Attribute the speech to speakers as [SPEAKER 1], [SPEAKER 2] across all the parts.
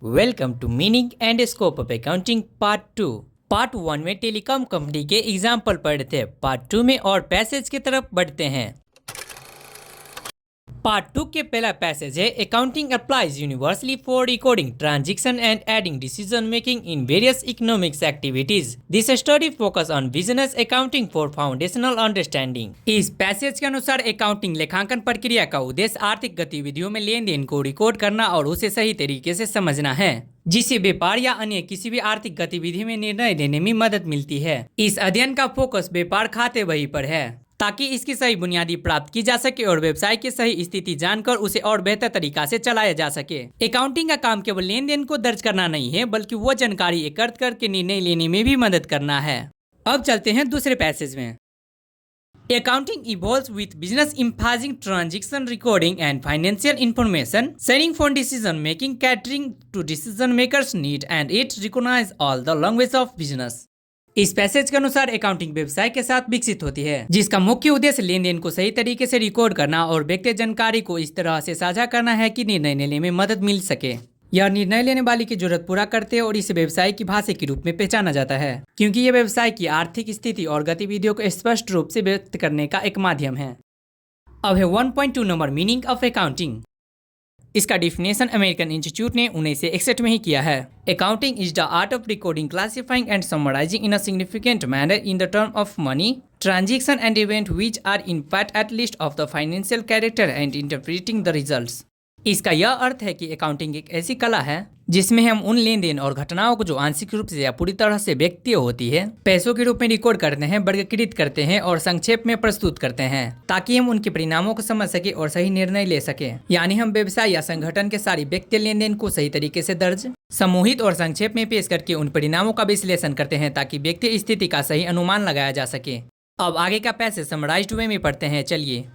[SPEAKER 1] Welcome to meaning and scope of accounting part 2। Part 1 में telecom company के example पढ़े थे। पार्ट 2 में और पैसेज की तरफ बढ़ते हैं। पार्ट 2 के पहला पैसेज है accounting applies universally for recording transaction and adding decision making in various economics activities. This study focus on business accounting for foundational understanding. इस पैसेज के अनुसार अकाउंटिंग लेखांकन प्रक्रिया का उद्देश्य आर्थिक गतिविधियों में लेन देन को रिकॉर्ड करना और उसे सही तरीके से समझना है, जिससे व्यापार या अन्य किसी भी आर्थिक गतिविधि में निर्णय लेने में मदद मिलती है। इस अध्ययन का फोकस व्यापार खाते बही पर है ताकि इसकी सही बुनियादी प्राप्त की जा सके और व्यवसाय की सही स्थिति जानकर उसे और बेहतर तरीका से चलाया जा सके। अकाउंटिंग का काम केवल लेन देन को दर्ज करना नहीं है, बल्कि वो जानकारी एकत्र करके निर्णय लेने में भी मदद करना है। अब चलते हैं दूसरे पैसेज में। Accounting evolves with business emphasizing transaction recording and financial information, sharing for decision making, catering to decision makers' need, and it recognizes all the language of business. इस पैसेज के अनुसार अकाउंटिंग व्यवसाय के साथ विकसित होती है, जिसका मुख्य उद्देश्य लेन देन को सही तरीके से रिकॉर्ड करना और व्यक्तिगत जानकारी को इस तरह से साझा करना है कि निर्णय लेने में मदद मिल सके। यह निर्णय लेने वाले की जरूरत पूरा करते हैं और इसे व्यवसाय की भाषा के रूप में पहचाना जाता है, क्योंकि यह व्यवसाय की आर्थिक स्थिति और गतिविधियों को स्पष्ट रूप से व्यक्त करने का एक माध्यम है। अब है 1.2 नंबर मीनिंग ऑफ अकाउंटिंग। इसका डिफिनेशन अमेरिकन इंस्टीट्यूट ने 1961 में ही किया है। Accounting is the art of recording, classifying and summarising in a significant manner in the term of money, transaction and event which are in fact at least of the financial character and interpreting the results. इसका यह अर्थ है कि accounting एक ऐसी कला है जिसमें हम उन लेन देन और घटनाओं को जो आंशिक रूप से या पूरी तरह से व्यक्तिगत होती है पैसों के रूप में रिकॉर्ड करते हैं, वर्गीकृत करते हैं और संक्षेप में प्रस्तुत करते हैं, ताकि हम उनके परिणामों को समझ सके और सही निर्णय ले सके। यानी हम व्यवसाय या संगठन के सारी व्यक्तिगत लेन देन को सही तरीके से दर्ज, समूहित और संक्षेप में पेश करके उन परिणामों का विश्लेषण करते हैं ताकि व्यक्तिगत स्थिति का सही अनुमान लगाया जा सके। अब आगे का पैसेज समराइज्ड वे में पढ़ते हैं। चलिए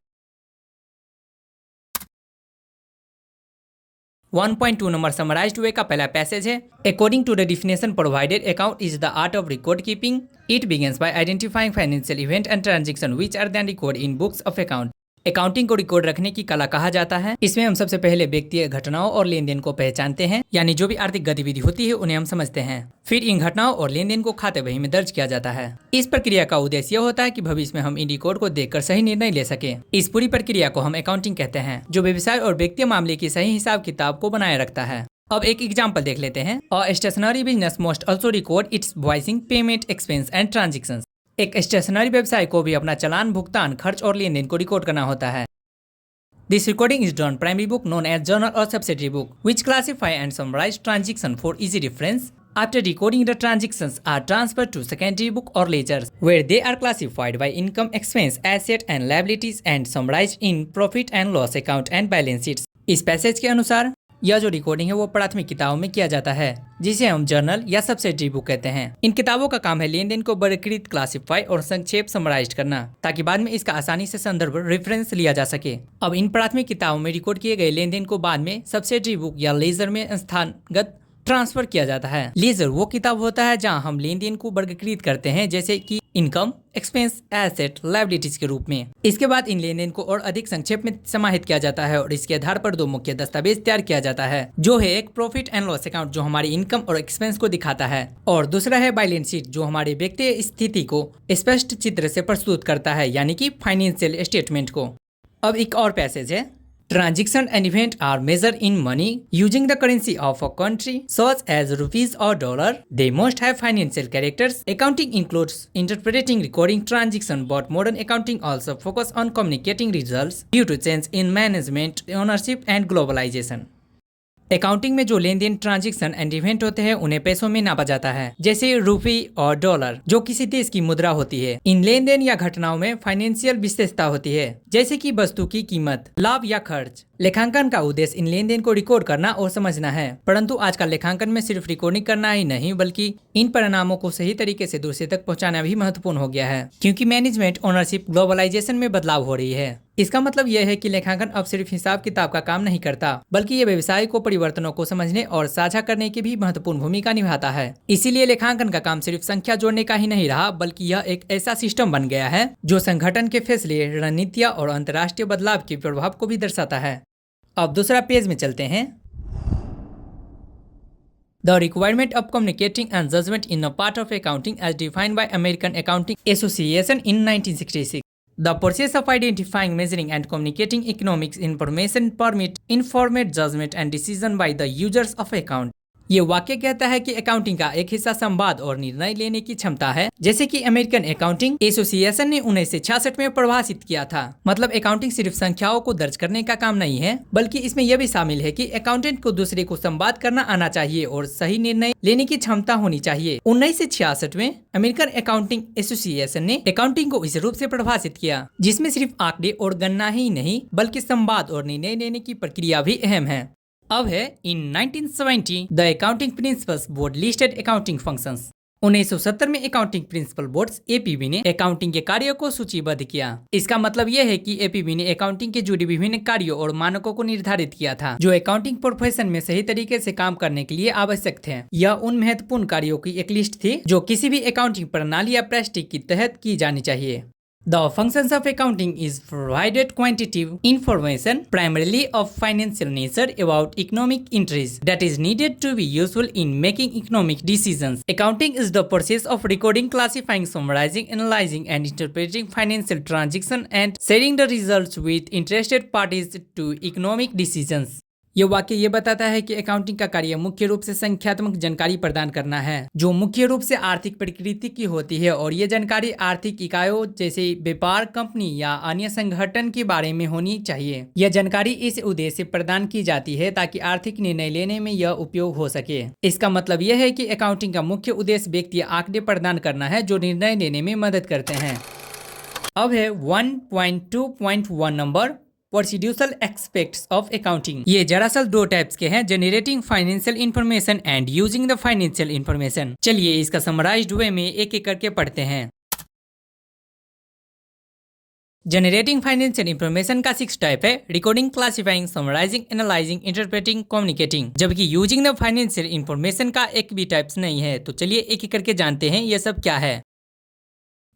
[SPEAKER 1] 1.2 नंबर समराइज्ड वे का पहला पैसेज है। According to the definition provided, account is the art of record keeping. It begins by identifying financial event and transaction which are then record in books of account. Accounting को record रखने की कला कहा जाता है। इसमें हम सबसे पहले व्यक्तिगत घटनाओं और लेन देन को पहचानते हैं, यानी जो भी आर्थिक गतिविधि होती है उन्हें हम समझते हैं। फिर इन घटनाओं और लेन देन को खाते बही में दर्ज किया जाता है। इस प्रक्रिया का उद्देश्य यह होता है कि भविष्य में हम इन रिकॉर्ड को देखकर सही निर्णय ले सके। इस पूरी प्रक्रिया को हम अकाउंटिंग कहते हैं, जो व्यवसाय और व्यक्तिगत मामले की सही हिसाब किताब को बनाए रखता है। अब एक एग्जाम्पल देख लेते हैं। A stationery business must also record its invoicing, payment, expense and transactions. एक स्टेशनरी व्यवसाय को भी अपना चालान, भुगतान, खर्च और लेन देन को रिकॉर्ड करना होता है। This recording is done primary book known as journal or subsidiary book, which classify and summarize transactions for easy reference. After recording, the transactions are transferred to secondary book or ledgers, where they are classified by income, expense, asset and liabilities and summarized in profit and loss account and balance sheets. इस passage के अनुसार यह जो recording है वो प्राथमिक किताबों में किया जाता है, जिसे हम जर्नल या सब्सिडरी बुक कहते हैं। इन किताबों का काम है लेन देन को वर्गीकृत, क्लासिफाई और संक्षेप समराइज करना, ताकि बाद में इसका आसानी से संदर्भ रेफरेंस लिया जा सके। अब इन प्राथमिक किताबों में रिकॉर्ड किए गए लेन देन को बाद में सब्सिडरी बुक या लेजर में स्थानगत ट्रांसफर किया जाता है। लेजर वो किताब होता है जहां हम लेन देन को वर्गीकृत करते हैं, जैसे कि इनकम, एक्सपेंस, एसेट, लायबिलिटीज के रूप में। इसके बाद इन लेन देन को और अधिक संक्षेप में समाहित किया जाता है और इसके आधार पर दो मुख्य दस्तावेज तैयार किया जाता है, जो है एक प्रॉफिट एंड लॉस अकाउंट जो हमारी इनकम और एक्सपेंस को दिखाता है, और दूसरा है बैलेंस शीट जो हमारे व्यक्तिगत स्थिति को स्पष्ट चित्र से प्रस्तुत करता है, यानी कि फाइनेंशियल स्टेटमेंट को। अब एक और पैसेज है। Transaction and event are measured in money using the currency of a country such as rupees or dollar. They must have financial characters. Accounting includes interpreting, recording transaction, but modern accounting also focus on communicating results due to change in management, ownership and globalization. Accounting में जो लेन then, transaction and event होते हैं उन्हें पैसों में नापा जाता है, जैसे रुपये और डॉलर जो किसी देश की मुद्रा होती है। इन लेन देन या घटनाओं में फाइनेंशियल विशेषता होती है, जैसे कि वस्तु की कीमत, लाभ या खर्च। लेखांकन का उद्देश्य इन लेन देन को रिकॉर्ड करना और समझना है, परंतु आजकल लेखांकन में सिर्फ रिकॉर्डिंग करना ही नहीं बल्कि इन परिणामों को सही तरीके से दूसरे तक पहुंचाना भी महत्वपूर्ण हो गया है, क्योंकि मैनेजमेंट, ओनरशिप, ग्लोबलाइजेशन में बदलाव हो रही है। इसका मतलब यह है कि लेखांकन अब सिर्फ हिसाब किताब का काम नहीं करता, बल्कि ये व्यवसाय को परिवर्तनों को समझने और साझा करने की भी महत्वपूर्ण भूमिका निभाता है। इसीलिए लेखांकन का काम सिर्फ संख्या जोड़ने का ही नहीं रहा, बल्कि यह एक ऐसा सिस्टम बन गया है जो संगठन के फैसले, रणनीतियां और अंतर्राष्ट्रीय बदलाव के प्रभाव को भी दर्शाता है। अब दूसरा पेज में चलते हैं। The requirement of communicating and judgment in a part of accounting as defined by American Accounting Association in 1966. The process of identifying, measuring and communicating economic information permit informed judgment and decision by the users of account. ये वाक्य कहता है कि accounting का एक हिस्सा संवाद और निर्णय लेने की क्षमता है, जैसे कि अमेरिकन अकाउंटिंग एसोसिएशन ने 1966 में परिभाषित किया था। मतलब अकाउंटिंग सिर्फ संख्याओं को दर्ज करने का काम नहीं है, बल्कि इसमें यह भी शामिल है कि अकाउंटेंट को दूसरे को संवाद करना आना चाहिए और सही निर्णय लेने की क्षमता होनी चाहिए। 1966 में अमेरिकन अकाउंटिंग एसोसिएशन ने अकाउंटिंग को इस रूप से परिभाषित किया, जिसमें सिर्फ आंकड़े और गणना ही नहीं बल्कि संवाद और निर्णय लेने की प्रक्रिया भी अहम है। अब है इन 1970 the accounting principles board listed accounting functions. 1970 में अकाउंटिंग प्रिंसिपल बोर्ड्स एपीबी ने अकाउंटिंग के कार्यों को सूचीबद्ध किया। इसका मतलब यह है कि एपीबी ने अकाउंटिंग के जुड़े विभिन्न कार्यों और मानकों को निर्धारित किया था जो अकाउंटिंग प्रोफेशन में सही तरीके से काम करने के लिए आवश्यक थे। यह उन महत्वपूर्ण कार्यों की एक लिस्ट थी जो किसी भी अकाउंटिंग प्रणाली या प्रैक्टिस के तहत की जानी चाहिए। The functions of accounting is provided quantitative information primarily of financial nature about economic entries that is needed to be useful in making economic decisions. Accounting is the process of recording, classifying, summarizing, analyzing and interpreting financial transactions and sharing the results with interested parties to economic decisions. ये वाक्य ये बताता है कि accounting का कार्य मुख्य रूप से संख्यात्मक जानकारी प्रदान करना है जो मुख्य रूप से आर्थिक प्रकृति की होती है और ये जानकारी आर्थिक इकाइयों जैसे व्यापार, कंपनी या अन्य संगठन के बारे में होनी चाहिए। यह जानकारी इस उद्देश्य से प्रदान की जाती है ताकि आर्थिक निर्णय लेने में यह उपयोग हो सके। इसका मतलब यह है कि अकाउंटिंग का मुख्य उद्देश्य व्यक्ति आंकड़े प्रदान करना है जो निर्णय लेने में मदद करते हैं। अब है 1.2.1 number procedural aspects of accounting. ये दरअसल दो टाइप्स के हैं, generating financial information and using the financial information. चलिए इसका समराइज्ड वे में एक एक करके पढ़ते हैं। जनरेटिंग फाइनेंशियल इंफॉर्मेशन का 6 टाइप है, recording, classifying, summarising, analysing, interpreting, communicating. जबकि यूजिंग द फाइनेंशियल इंफॉर्मेशन का एक भी टाइप्स नहीं है। तो चलिए एक एक करके जानते हैं ये सब क्या है।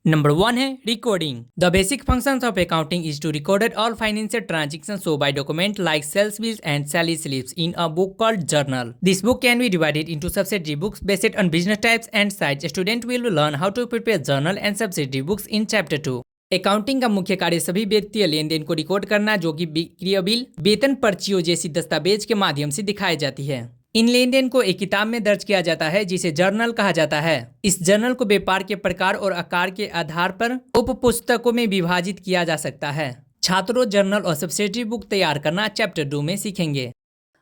[SPEAKER 1] नंबर 1 है recording. The basic functions of accounting is to record all financial transactions so by document like sales bills and salary slips in a book called journal. This book can be divided into subsidiary books based on business types and size. Student will learn how to prepare journal and subsidiary books in chapter 2। Accounting का मुख्य कार्य सभी वित्तीय लेन then को record करना जो कि बिक्री बिल, वेतन पर्चियों जैसी दस्तावेज के माध्यम से दिखाई जाती है। इन लेन देन को एक किताब में दर्ज किया जाता है जिसे जर्नल कहा जाता है। इस जर्नल को व्यापार के प्रकार और आकार के आधार पर उप पुस्तकों में विभाजित किया जा सकता है। छात्रों जर्नल और सब्सिडरी बुक तैयार करना चैप्टर 2 में सीखेंगे।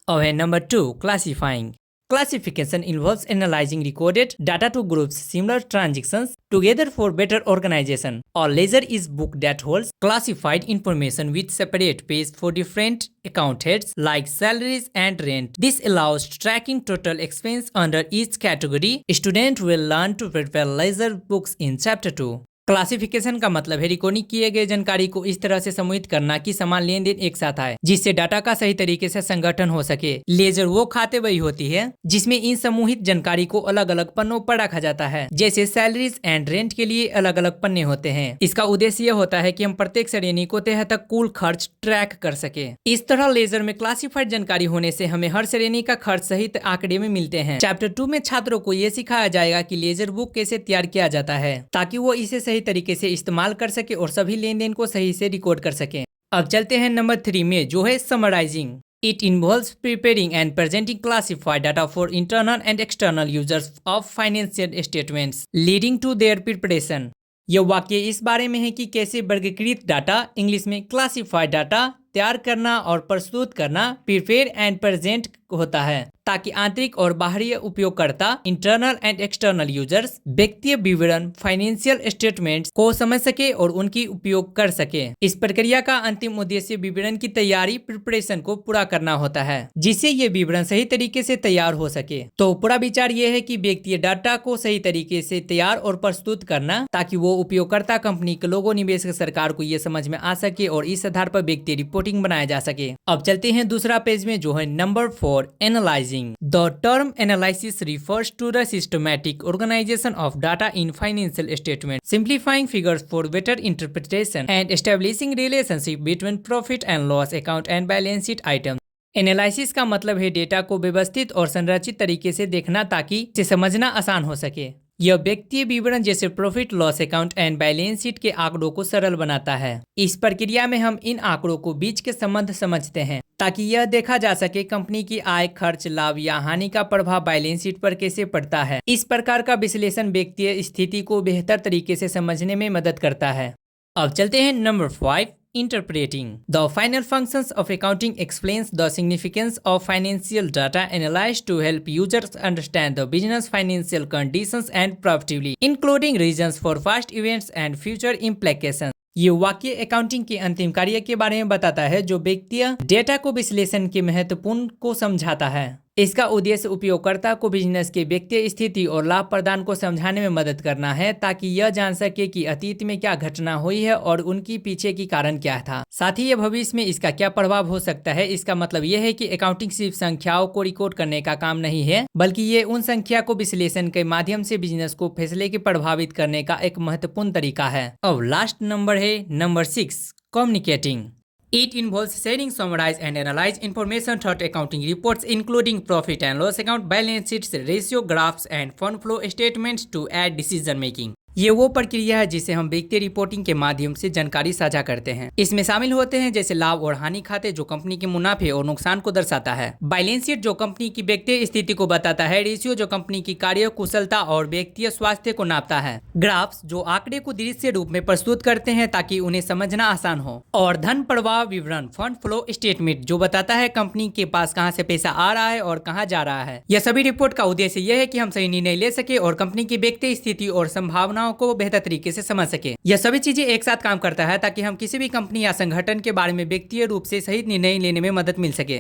[SPEAKER 1] अब है number 2 classifying. Classification involves analyzing recorded data to group similar transactions together for better organization. A ledger is book that holds classified information with separate pages for different account heads like salaries and rent. This allows tracking total expense under each category. Student will learn to prepare ledger books in chapter 2. Classification का मतलब है recording किए गए जानकारी को इस तरह से समूहित करना कि समान लेन देन एक साथ आए जिससे डाटा का सही तरीके से संगठन हो सके। लेजर वो खाते वही होती है जिसमें इन समूहित जानकारी को अलग अलग पन्नों पर रखा जाता है। जैसे सैलरीज एंड रेंट के लिए अलग अलग पन्ने होते हैं। इसका उद्देश्य यह होता है कि हम प्रत्येक श्रेणी को तह तक कुल खर्च ट्रैक कर सके। इस तरह लेजर में क्लासिफाइड जानकारी होने से हमें हर श्रेणी का खर्च सहित आंकड़े में मिलते हैं। चैप्टर 2 में छात्रों को यह सिखाया जाएगा कि लेजर बुक कैसे तैयार किया जाता है ताकि वो इसे सही तरीके से इस्तेमाल कर सके और सभी लेन देन को सही से रिकॉर्ड कर सके। अब चलते हैं नंबर 3 में जो है summarising. It involves preparing and presenting classified data for internal and external users of financial statements, leading to their preparation. यह वाक्य इस बारे में है कि कैसे वर्गीकृत डाटा, इंग्लिश में क्लासिफाइड डाटा तैयार करना और प्रस्तुत करना, प्रिपेयर एंड प्रेजेंट होता है ताकि आंतरिक और बाहरी उपयोगकर्ता, इंटरनल एंड एक्सटर्नल यूजर्स वित्तीय विवरण, फाइनेंशियल स्टेटमेंट्स को समझ सके और उनकी उपयोग कर सके। इस प्रक्रिया का अंतिम उद्देश्य विवरण की तैयारी, प्रिपरेशन को पूरा करना होता है जिससे ये विवरण सही तरीके से तैयार हो सके। तो पूरा विचार ये है कि व्यक्ति डाटा को सही तरीके से तैयार और प्रस्तुत करना ताकि वो उपयोगकर्ता, कंपनी के लोगों, निवेशक, सरकार को ये समझ में आ सके और इस आधार पर व्यक्ति रिपोर्टिंग बनाया जा सके। अब चलते हैं दूसरा पेज में जो है number 4 analysing. The term analysis refers to the systematic organization of data in financial statements, simplifying figures for better interpretation and establishing relationship between profit and loss account and balance sheet items. Analysis का मतलब है data को व्यवस्थित और संरचित तरीके से देखना ताकि इसे समझना आसान हो सके। यह व्यक्तिगत विवरण जैसे profit loss account and balance sheet के आंकड़ों को सरल बनाता है। इस प्रक्रिया में हम इन आंकड़ों को बीच के संबंध समझते हैं ताकि यह देखा जा सके कंपनी की आय, खर्च, लाभ या हानि का प्रभाव बैलेंस शीट पर कैसे पड़ता है। इस प्रकार का विश्लेषण व्यक्तिगत स्थिति को बेहतर तरीके से समझने में मदद करता है। अब चलते हैं number 5, interpreting. The final functions of accounting explains the significance of financial data analyzed to help users understand the business financial conditions and profitability, including reasons for past events and future implications. ये वाक्य accounting के अंतिम कार्य के बारे में बताता है जो व्यक्तिगत डेटा को विश्लेषण के महत्वपूर्ण को समझाता है। इसका उद्देश्य उपयोगकर्ता को बिजनेस के व्यक्तिगत स्थिति और लाभ प्रदान को समझाने में मदद करना है ताकि यह जान सके कि अतीत में क्या घटना हुई है और उनकी पीछे की कारण क्या था। साथ ही यह भविष्य में इसका क्या प्रभाव हो सकता है। इसका मतलब यह है कि अकाउंटिंग सिर्फ संख्याओं को रिकॉर्ड करने का काम नहीं है, बल्कि ये उन संख्या को विश्लेषण के माध्यम से बिजनेस को फैसले के प्रभावित करने का एक महत्वपूर्ण तरीका है। अब लास्ट नंबर है number 6, communicating. It involves sharing, summarize and analyze information through accounting reports including profit and loss account, balance sheets, ratio graphs and fund flow statements to aid decision making. ये वो प्रक्रिया है जिसे हम व्यक्तिगत reporting के माध्यम से जानकारी साझा करते हैं। इसमें शामिल होते हैं जैसे लाभ और हानि खाते जो कंपनी के मुनाफे और नुकसान को दर्शाता है, बैलेंस शीट जो कंपनी की व्यक्तिगत स्थिति को बताता है, रेशियो जो कंपनी की कार्य कुशलता और व्यक्तिगत स्वास्थ्य को नापता है, ग्राफ्स जो आंकड़े को दृश्य रूप में प्रस्तुत करते हैं ताकि उन्हें समझना आसान हो, और धन प्रवाह विवरण फंड फ्लो स्टेटमेंट जो बताता है कंपनी के पास कहां से पैसा आ रहा है और कहां जा रहा है। यह सभी रिपोर्ट का उद्देश्य यह है कि हम सही निर्णय ले सके और कंपनी की व्यक्तिगत स्थिति और संभावनाओं को बेहतर तरीके से समझ सके। यह सभी चीजें एक साथ काम करता है ताकि हम किसी भी कंपनी या संगठन के बारे में व्यक्तिगत रूप से सही निर्णय लेने में मदद मिल सके।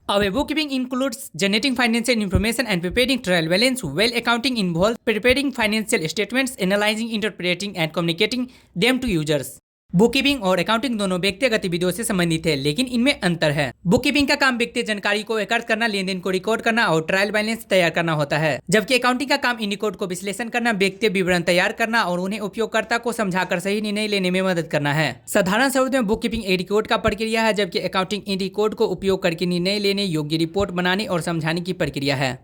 [SPEAKER 1] Our bookkeeping includes generating financial information and preparing trial balance, while accounting involves preparing financial statements, analyzing, interpreting and communicating them to users. Book keeping और अकाउंटिंग दोनों व्यक्तिगत गतिविधियों से संबंधित है, लेकिन इनमें अंतर है। बुक कीपिंग का काम व्यक्तिगत जानकारी को एकत्र करना, लेन देन को रिकॉर्ड करना और ट्रायल बैलेंस तैयार करना होता है, जबकि अकाउंटिंग का काम इन रिकॉर्ड को विश्लेषण करना, व्यक्तिगत विवरण तैयार करना और उन्हें उपयोगकर्ता को समझाकर सही निर्णय लेने में मदद करना है। साधारण शब्द में बुक कीपिंग एक रिकॉर्ड का प्रक्रिया है, जबकि अकाउंटिंग इन रिकॉर्ड को उपयोग करके निर्णय लेने योग्य रिपोर्ट बनाने और समझाने की प्रक्रिया है।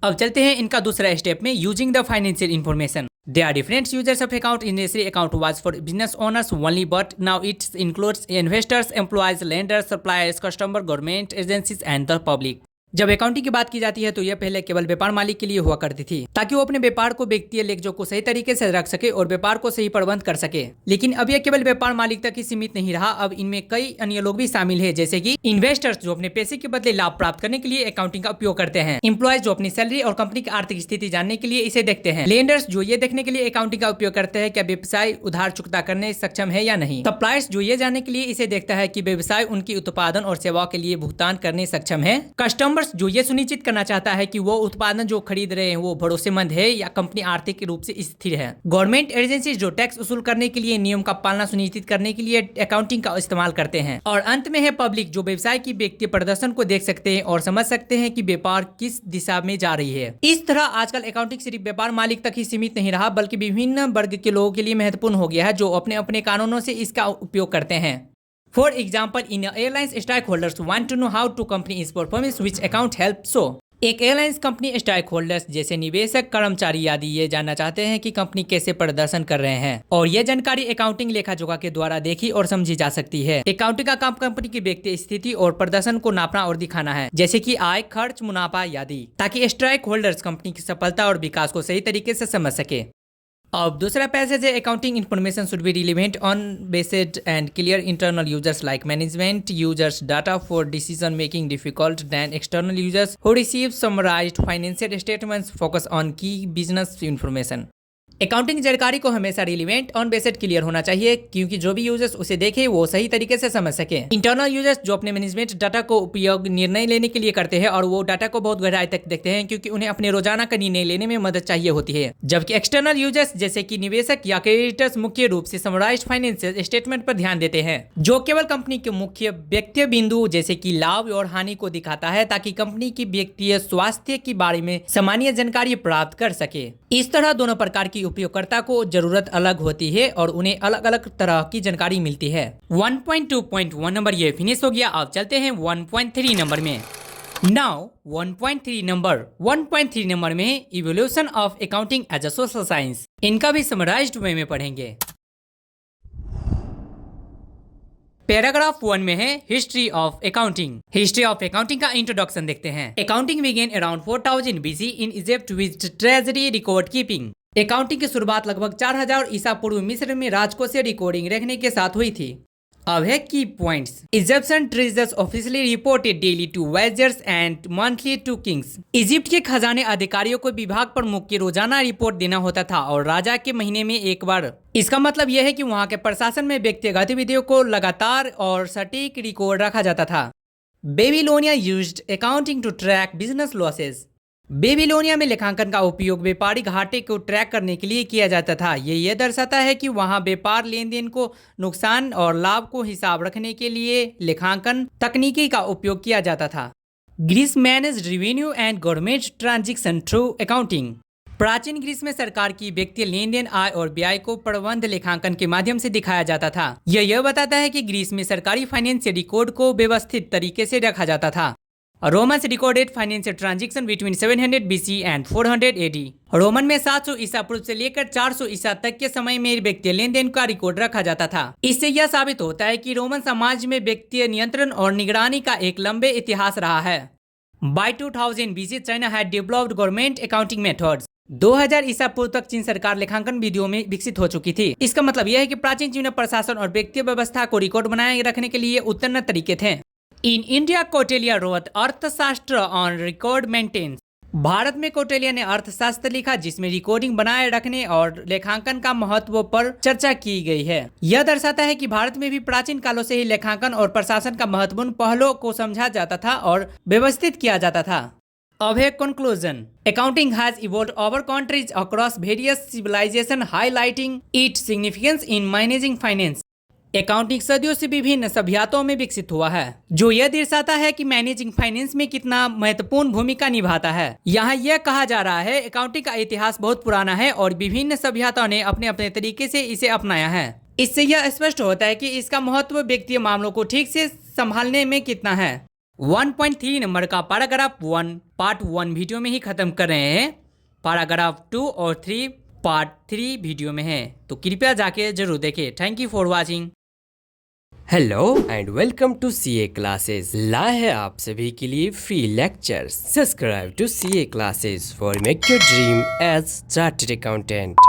[SPEAKER 1] अब चलते हैं इनका दूसरा स्टेप में, using the financial information. There are different users of account. Initially, account was for business owners only, but now it includes investors, employees, lenders, suppliers, customer, government agencies, and the public. जब accounting की बात की जाती है तो यह पहले केवल व्यापार मालिक के लिए हुआ करती थी ताकि वो अपने व्यापार को व्यक्तिगत लेखों को सही तरीके से रख सके और व्यापार को सही प्रबंध कर सके। लेकिन अब यह केवल व्यापार मालिक तक ही सीमित नहीं रहा, अब इनमें कई अन्य लोग भी शामिल है, जैसे कि इन्वेस्टर्स जो अपने पैसे के बदले लाभ प्राप्त करने के लिए अकाउंटिंग का उपयोग करते हैं, एम्प्लॉयज जो अपनी सैलरी और कंपनी की आर्थिक स्थिति जानने के लिए इसे देखते हैं, लेंडर्स जो ये देखने के लिए अकाउंटिंग का उपयोग करते हैं क्या व्यवसाय उधार चुकता करने सक्षम है या नहीं, सप्लायर्स जो ये जानने के लिए इसे देखता है कि व्यवसाय उनकी उत्पादन और सेवा के लिए भुगतान करने सक्षम है, कस्टमर्स जो ये सुनिश्चित करना चाहता है कि वो उत्पादन जो खरीद रहे हैं वो भरोसेमंद है या कंपनी आर्थिक रूप से स्थिर है, गवर्नमेंट एजेंसी जो टैक्स वसूल करने के लिए नियम का पालना सुनिश्चित करने के लिए अकाउंटिंग का इस्तेमाल करते हैं, और अंत में है पब्लिक जो व्यवसाय की व्यक्ति प्रदर्शन को देख सकते हैं और समझ सकते हैं कि व्यापार किस दिशा में जा रही है। इस तरह आजकल अकाउंटिंग सिर्फ व्यापार मालिक तक ही सीमित नहीं रहा बल्कि विभिन्न वर्ग के लोगों के लिए महत्वपूर्ण हो गया है जो अपने अपने कानूनों से इसका उपयोग करते हैं। For example, in airlines, stakeholders want to know how to company is performing, which account helps so. एक एयरलाइंस कंपनी स्टॉक होल्डर्स जैसे निवेशक, कर्मचारी आदि ये जानना चाहते हैं कि कंपनी कैसे प्रदर्शन कर रहे हैं, और ये जानकारी अकाउंटिंग लेखा जोखा के द्वारा देखी और समझी जा सकती है। अकाउंटिंग का काम कंपनी की व्यक्ति स्थिति और प्रदर्शन को नापना और दिखाना है, जैसे कि आय, खर्च, मुनाफा आदि, ताकि स्टॉक होल्डर्स कंपनी की सफलता और विकास को सही तरीके से समझ सके। अब दूसरा पैसेज है, accounting information should be relevant on based and clear internal users like management users data for decision making difficult then external users who receive summarised financial statements focus on key business information. Accounting जानकारी को हमेशा relevant on based clear होना चाहिए क्योंकि जो भी users उसे देखे वो सही तरीके से समझ सके। इंटरनल यूजर्स जो अपने मैनेजमेंट डाटा को उपयोग निर्णय लेने के लिए करते हैं और वो डाटा को बहुत गहराई तक देखते हैं क्योंकि उन्हें अपने रोजाना का निर्णय लेने में मदद चाहिए होती है, जबकि एक्सटर्नल यूजर्स जैसे कि निवेशक या क्रेडिटर्स मुख्य रूप से समराइज्ड फाइनेंशियल स्टेटमेंट पर ध्यान देते हैं जो केवल कंपनी के मुख्य व्यक्तिगत बिंदु जैसे कि लाभ और हानि को दिखाता है ताकि कंपनी की व्यक्तिगत स्वास्थ्य के बारे में सामान्य जानकारी प्राप्त कर सके। इस तरह दोनों प्रकार की उपयोगकर्ता को जरूरत अलग होती है और उन्हें अलग अलग तरह की जानकारी मिलती है। 1.2.1 नंबर ये फिनिश हो गया। अब चलते हैं 1.3 नंबर में। नाउ 1.3 नंबर में है evolution of accounting as a social science. इनका भी समराइज्ड वे में पढ़ेंगे। पैराग्राफ 1 में है history of accounting. History of accounting का इंट्रोडक्शन देखते हैं। Accounting began around 4000 BC in Egypt with treasury record keeping. Accounting की शुरुआत लगभग 4000 ईसा पूर्व मिस्र में राजकोषीय रिकॉर्डिंग रखने के साथ हुई थी। अब है की points. Egyptian treasurers officially reported daily to viziers and monthly to kings. Egypt के खजाने अधिकारियों को विभाग प्रमुख की रोजाना रिपोर्ट देना होता था और राजा के महीने में एक बार। इसका मतलब यह है कि वहां के प्रशासन में व्यक्तिगत गतिविधियों को लगातार और सटीक रिकॉर्ड रखा जाता था। Babylonia used accounting to track business losses. Babylonia में लेखांकन का उपयोग व्यापारिक घाटे को ट्रैक करने के लिए किया जाता था। ये दर्शाता है कि वहां व्यापार लेन देन को नुकसान और लाभ को हिसाब रखने के लिए लेखांकन तकनीकी का उपयोग किया जाता था। Greece manage revenue and government transaction through accounting. प्राचीन ग्रीस में सरकार की व्यक्ति लेन देन, आय और व्यय को प्रबंध लेखांकन के माध्यम से दिखाया जाता था। यह बताता है कि ग्रीस में सरकारी फाइनेंशियल रिकॉर्ड को व्यवस्थित तरीके से रखा जाता था। Romans recorded financial transaction between 700 BC and 400 AD। Roman में 700 ईसा पूर्व से लेकर 400 ईसा तक के समय में व्यक्ति लेन देन का रिकॉर्ड रखा जाता था। इससे यह साबित होता है कि रोमन समाज में व्यक्ति नियंत्रण और निगरानी का एक लंबे इतिहास रहा है। By 2000 BC China had developed government accounting methods. 2000 ईसा पूर्व तक चीन सरकार लेखांकन विधियों में विकसित हो चुकी थी। इसका मतलब यह है कि प्राचीन चीन में प्रशासन और व्यक्ति व्यवस्था को रिकॉर्ड बनाए रखने के लिए उन्नत तरीके थे। इन इंडिया कौटिल्य रोट अर्थशास्त्र ऑन रिकॉर्ड मेंटेन्स। भारत में कौटिल्य ने अर्थशास्त्र लिखा जिसमें रिकॉर्डिंग बनाए रखने और लेखांकन का महत्व पर चर्चा की गई है। यह दर्शाता है कि भारत में भी प्राचीन कालों से ही लेखांकन और प्रशासन का महत्वपूर्ण पहलुओं को समझा जाता था और व्यवस्थित किया जाता था। अब है conclusion. Accounting has evolved over countries across various civilisation highlighting its significance in managing finance. Accounting सदियों से विभिन्न सभ्यताओं में विकसित हुआ है, जो यह दर्शाता है कि मैनेजिंग फाइनेंस में कितना महत्वपूर्ण भूमिका निभाता है। यहाँ यह कहा जा रहा है अकाउंटिंग का इतिहास बहुत पुराना है और विभिन्न सभ्यताओं ने अपने अपने तरीके से इसे अपनाया है। इससे यह स्पष्ट होता है कि इसका महत्व व्यक्तिगत मामलों को ठीक से संभालने में कितना है। 1.3 नंबर का पैराग्राफ 1 पार्ट 1 वीडियो में ही खत्म कर रहे हैं। पैराग्राफ 2 और 3 पार्ट 3 वीडियो में है, तो कृपया जाके जरूर देखें। Thank you for watching.
[SPEAKER 2] Hello and welcome to CA classes. लाए है आप सभी के लिए free lectures. Subscribe to CA classes for make your dream as chartered accountant.